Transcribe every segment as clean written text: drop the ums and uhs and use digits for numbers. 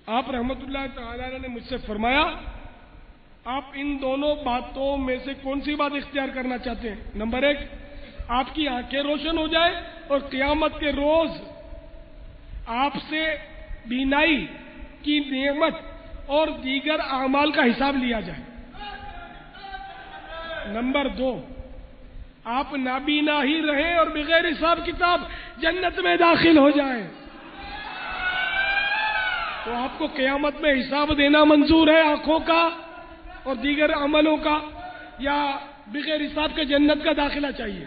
آپ رحمت اللہ تعالی نے مجھ سے فرمایا آپ ان دونوں باتوں میں سے کون سی بات اختیار کرنا چاہتے ہیں؟ نمبر 1، آپ کی آنکھیں روشن ہو جائے اور قیامت کے روز آپ سے بینائی کی نعمت اور دیگر اعمال کا حساب لیا جائے۔ نمبر 2، آپ نابینا ہی رہیں اور بغیر حساب کتاب جنت میں داخل ہو جائیں۔ تو آپ کو قیامت میں حساب دینا منظور ہے آنکھوں کا اور دیگر عملوں کا، یا بغیر حساب کے جنت کا داخلہ چاہیے؟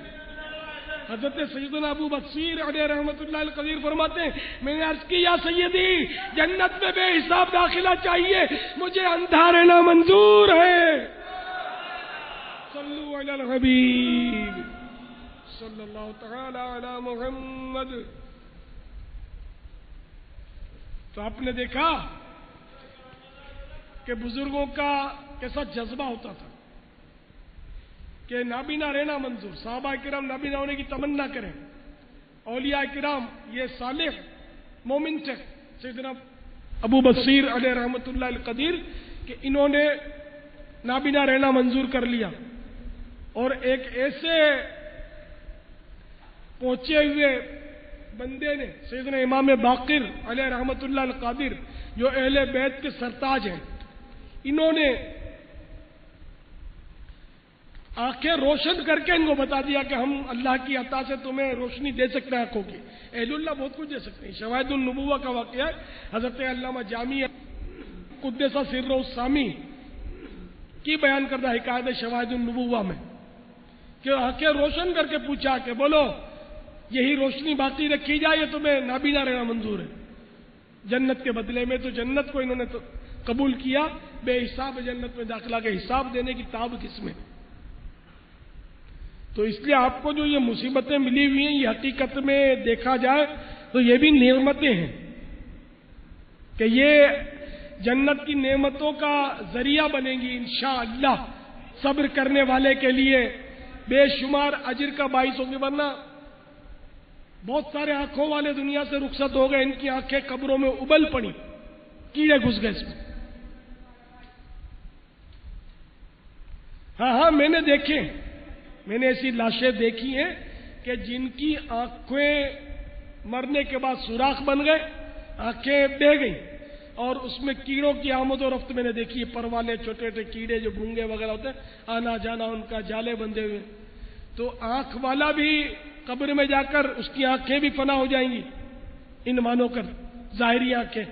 حضرت سیدنا ابو بصیر علیہ رحمت اللہ القدیر فرماتے ہیں میں نے عرض کی یا سیدی جنت میں بے حساب داخلہ چاہیے، مجھے اندھا رہنا منظور ہے۔ صلو علی الحبیب صلی اللہ تعالی علی محمد۔ تو آپ نے دیکھا کہ بزرگوں کا کیسا جذبہ ہوتا تھا کہ نابینا رہنا منظور، صحابہ کرام نابینا ہونے کی تمنا کریں، اولیاء کرام یہ صالح مومن تھے سیدنا ابو بصیر علیہ رحمت اللہ القدیر کہ انہوں نے نابینا رہنا منظور کر لیا، اور ایک ایسے پہنچے ہوئے بندے نے سیدنا امام باقر علیہ رحمت اللہ القادر جو اہل بیت کے سرتاج ہیں، انہوں نے آنکھیں روشن کر کے ان کو بتا دیا کہ ہم اللہ کی عطا سے تمہیں روشنی دے سکتے ہیں آنکھوں کی، اہل اللہ بہت کچھ دے سکتے ہیں۔ شواہد النبوہ کا واقعہ ہے، حضرت علامہ جامی قدس سرہ السامی کی بیان کردہ حکایت شواہد النبوہ میں کہ آنکھیں روشن کر کے پوچھا کہ بولو یہی روشنی باقی رکھی جائے، یہ تمہیں نابینا رہنا منظور ہے جنت کے بدلے میں؟ تو جنت کو انہوں نے تو قبول کیا، بے حساب جنت میں داخلہ کے حساب دینے کی تاب کس میں؟ تو اس لیے آپ کو جو یہ مصیبتیں ملی ہوئی ہیں یہ حقیقت میں دیکھا جائے تو یہ بھی نعمتیں ہیں کہ یہ جنت کی نعمتوں کا ذریعہ بنیں گی انشاءاللہ صبر کرنے والے کے لیے، بے شمار اجر کا باعث ہوگی۔ ورنہ بہت سارے آنکھوں والے دنیا سے رخصت ہو گئے، ان کی آنکھیں قبروں میں ابل پڑی، کیڑے گھس گئے اس میں۔ ہاں میں نے دیکھے، میں نے ایسی لاشیں دیکھی ہیں کہ جن کی آنکھیں مرنے کے بعد سوراخ بن گئے، آنکھیں بہہ گئیں، اور اس میں کیڑوں کی آمد و رفت میں نے دیکھی ہے، پر والے چھوٹے چھوٹے کیڑے جو گھونگے وغیرہ ہوتے ہیں، آنا جانا ان کا جالے بندھے ہوئے۔ تو آنکھ والا بھی قبر میں جا کر اس کی آنکھیں بھی فنا ہو جائیں گی ان مانو کر، ظاہری آنکھیں،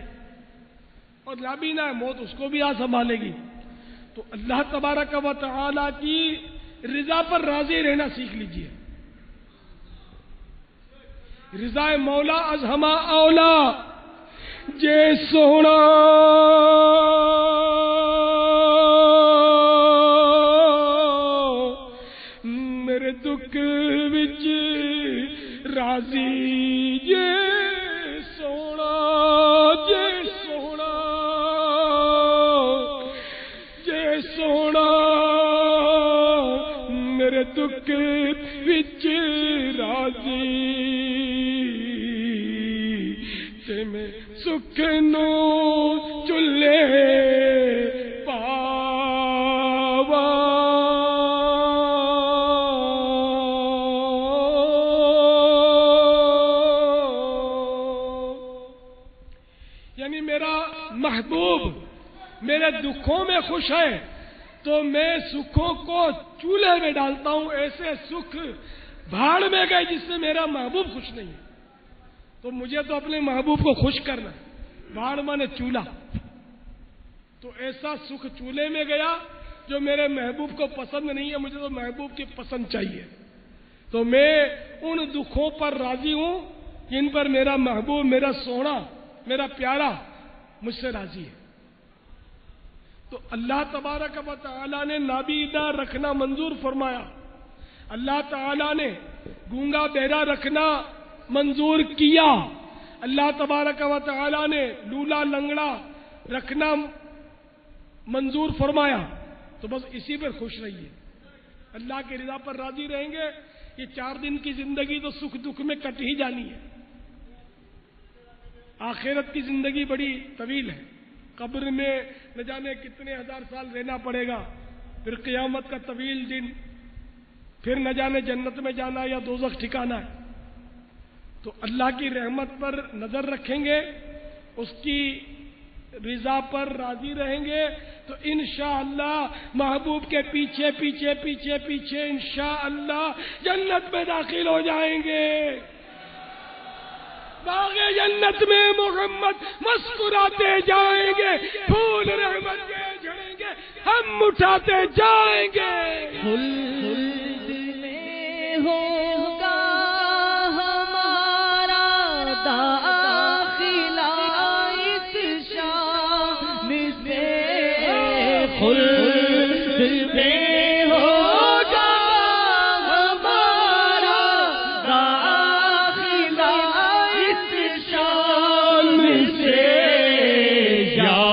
اور نابینا ہے موت اس کو بھی سنبھالے گی۔ تو اللہ تبارک و تعالی کی رضا پر راضی رہنا سیکھ لیجئے۔ رضا مولا از ہما اولا جے سونا میرے دکھ وچ راضی جے سونا، جے سونا، جے سونا میرے دکھ وچ راضی تے میں سکھ نو چلے پاوا۔ یعنی میرا محبوب میرے دکھوں میں خوش ہے تو میں سکھوں کو چولہے میں ڈالتا ہوں، ایسے سکھ بھاڑ میں گئے جس سے میرا محبوب خوش نہیں ہے۔ تو مجھے تو اپنے محبوب کو خوش کرنا ہے، بھاڑ مانے چولہا، تو ایسا سکھ چولہے میں گیا جو میرے محبوب کو پسند نہیں ہے، مجھے تو محبوب کی پسند چاہیے۔ تو میں ان دکھوں پر راضی ہوں جن پر میرا محبوب، میرا سونا، میرا پیارا مجھ سے راضی ہے۔ تو اللہ تبارک و تعالی نے نابینا رکھنا منظور فرمایا، اللہ تعالی نے گونگا بہرا رکھنا منظور کیا، اللہ تبارک و تعالی نے لولا لنگڑا رکھنا منظور فرمایا۔ تو بس اسی پر خوش رہیے، اللہ کی رضا پر راضی رہیں گے۔ یہ 4 دن کی زندگی تو سکھ دکھ میں کٹ ہی جانی ہے، آخرت کی زندگی بڑی طویل ہے۔ قبر میں نہ جانے کتنے ہزار سال رہنا پڑے گا، پھر قیامت کا طویل دن، پھر نہ جانے جنت میں جانا یا دوزخ ٹھکانا ہے۔ تو اللہ کی رحمت پر نظر رکھیں گے، اس کی رضا پر راضی رہیں گے، تو انشاءاللہ محبوب کے پیچھے پیچھے پیچھے پیچھے انشاءاللہ جنت میں داخل ہو جائیں گے۔ باغ جنت میں محمد مسکراتے جائیں گے، پھول رحمت کے جھڑیں گے، ہم اٹھاتے جائیں گے۔ خلد میں ہوگا ہمارا داخلہ اس شام سے، خلد میں ہوگا ہمارا داخلہ اس شام سے، یا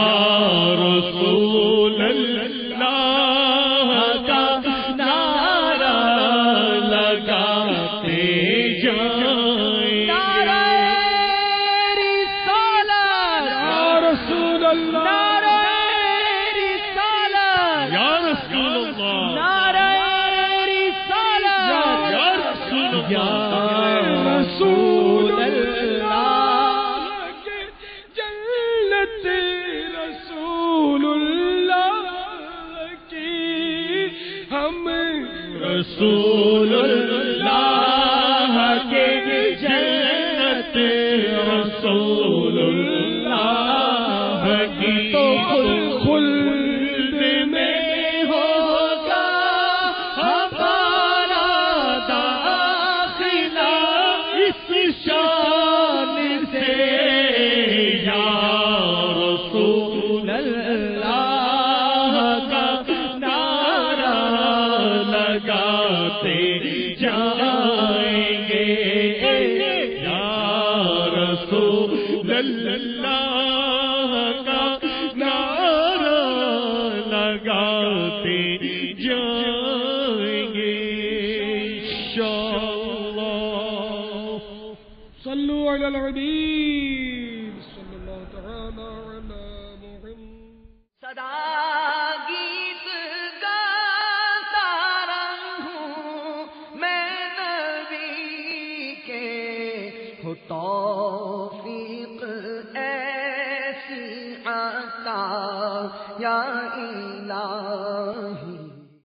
رسول اللہ کا نعرہ لگاتے جائیں، نعرہ رسالت یا رسول اللہ، نعرہ رسالت یا رسول اللہ، نعرہ رسالت یا رسول اللہ، یا رسول اللہ جنت رسول اللہ کی ہم رسول اللہ کے جنت رسول اللہ کی، تو خلد میں ہوگا ہمارا داخلہ اس شان سے، یا رسول اللہ کا نعرہ لگاتے جائیں گے، یا رسول اللہ کا نعرہ لگاتے جائیں گے انشاءاللہ۔ صلو علی الحبیب صلی اللہ تعالی علی محمد۔ صدا گیت گاتا رہوں میں نبی کے، ہو توفیق ایسی عطا یا